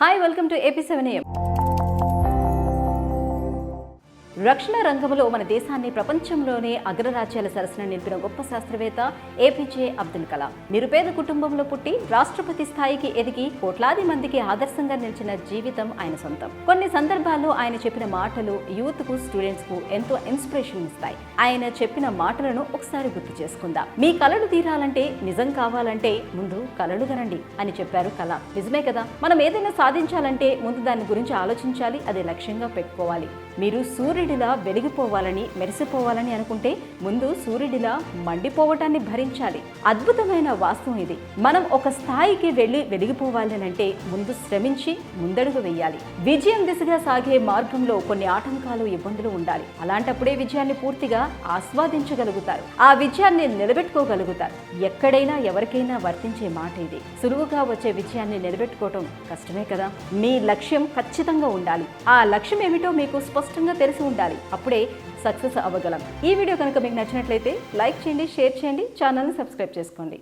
Hi, welcome to AP7AM. రక్షణ రంగంలో మన దేశాన్ని ప్రపంచంలోనే అగ్రరాజ్యాల సరసన నిలిపిన గొప్ప శాస్త్రవేత్త ఏపీజే అబ్దుల్ కలాం. నిరుపేద కుటుంబంలో పుట్టి రాష్ట్రపతి స్థాయికి ఎదిగి కోట్లాది మందికి ఆదర్శంగా నిలిచిన జీవితం ఆయన సొంతం. కొన్ని సందర్భాల్లో ఆయన చెప్పిన మాటలు యూత్ కు, స్టూడెంట్స్ కు ఎంతో ఇన్స్పిరేషన్ ఇస్తాయి. ఆయన చెప్పిన మాటలను ఒకసారి గుర్తు చేసుకుందాం. మీ కలలు తీరాలంటే, నిజం కావాలంటే ముందు కలలు కనండి అని చెప్పారు కలాం. నిజమే కదా, మనం ఏదైనా సాధించాలంటే ముందు దాని గురించి ఆలోచించాలి, అదే లక్ష్యంగా పెట్టుకోవాలి. మీరు సూర్యుడిలా వెలిగిపోవాలని, మెరిసిపోవాలని అనుకుంటే ముందు సూర్యుడిలా మండిపోవటాన్ని భరించాలి. అద్భుతమైన వాస్తవం ఇది. మనం ఒక స్థాయికి వెలిగిపోవాలి అంటే ముందు శ్రమించి ముందడుగు వేయాలి. విజయం దిశగా సాగే మార్గంలో కొన్ని ఆటంకాలు, ఇబ్బందులు ఉండాలి. అలాంటప్పుడే విజయాన్ని పూర్తిగా ఆస్వాదించగలుగుతారు, ఆ విజయాన్ని నిలబెట్టుకోగలుగుతారు. ఎక్కడైనా ఎవరికైనా వర్తించే మాట ఇది. సులువుగా వచ్చే విజయాన్ని నిలబెట్టుకోవటం కష్టమే కదా. మీ లక్ష్యం ఖచ్చితంగా ఉండాలి. ఆ లక్ష్యం ఏమిటో మీకు స్పష్టంగా తెలిసి ఉండాలి. అప్పుడే సక్సెస్ అవ్వగలం. ఈ వీడియో కనుక మీకు నచ్చినట్లయితే లైక్ చేయండి, షేర్ చేయండి, ఛానల్ని సబ్స్క్రైబ్ చేసుకోండి.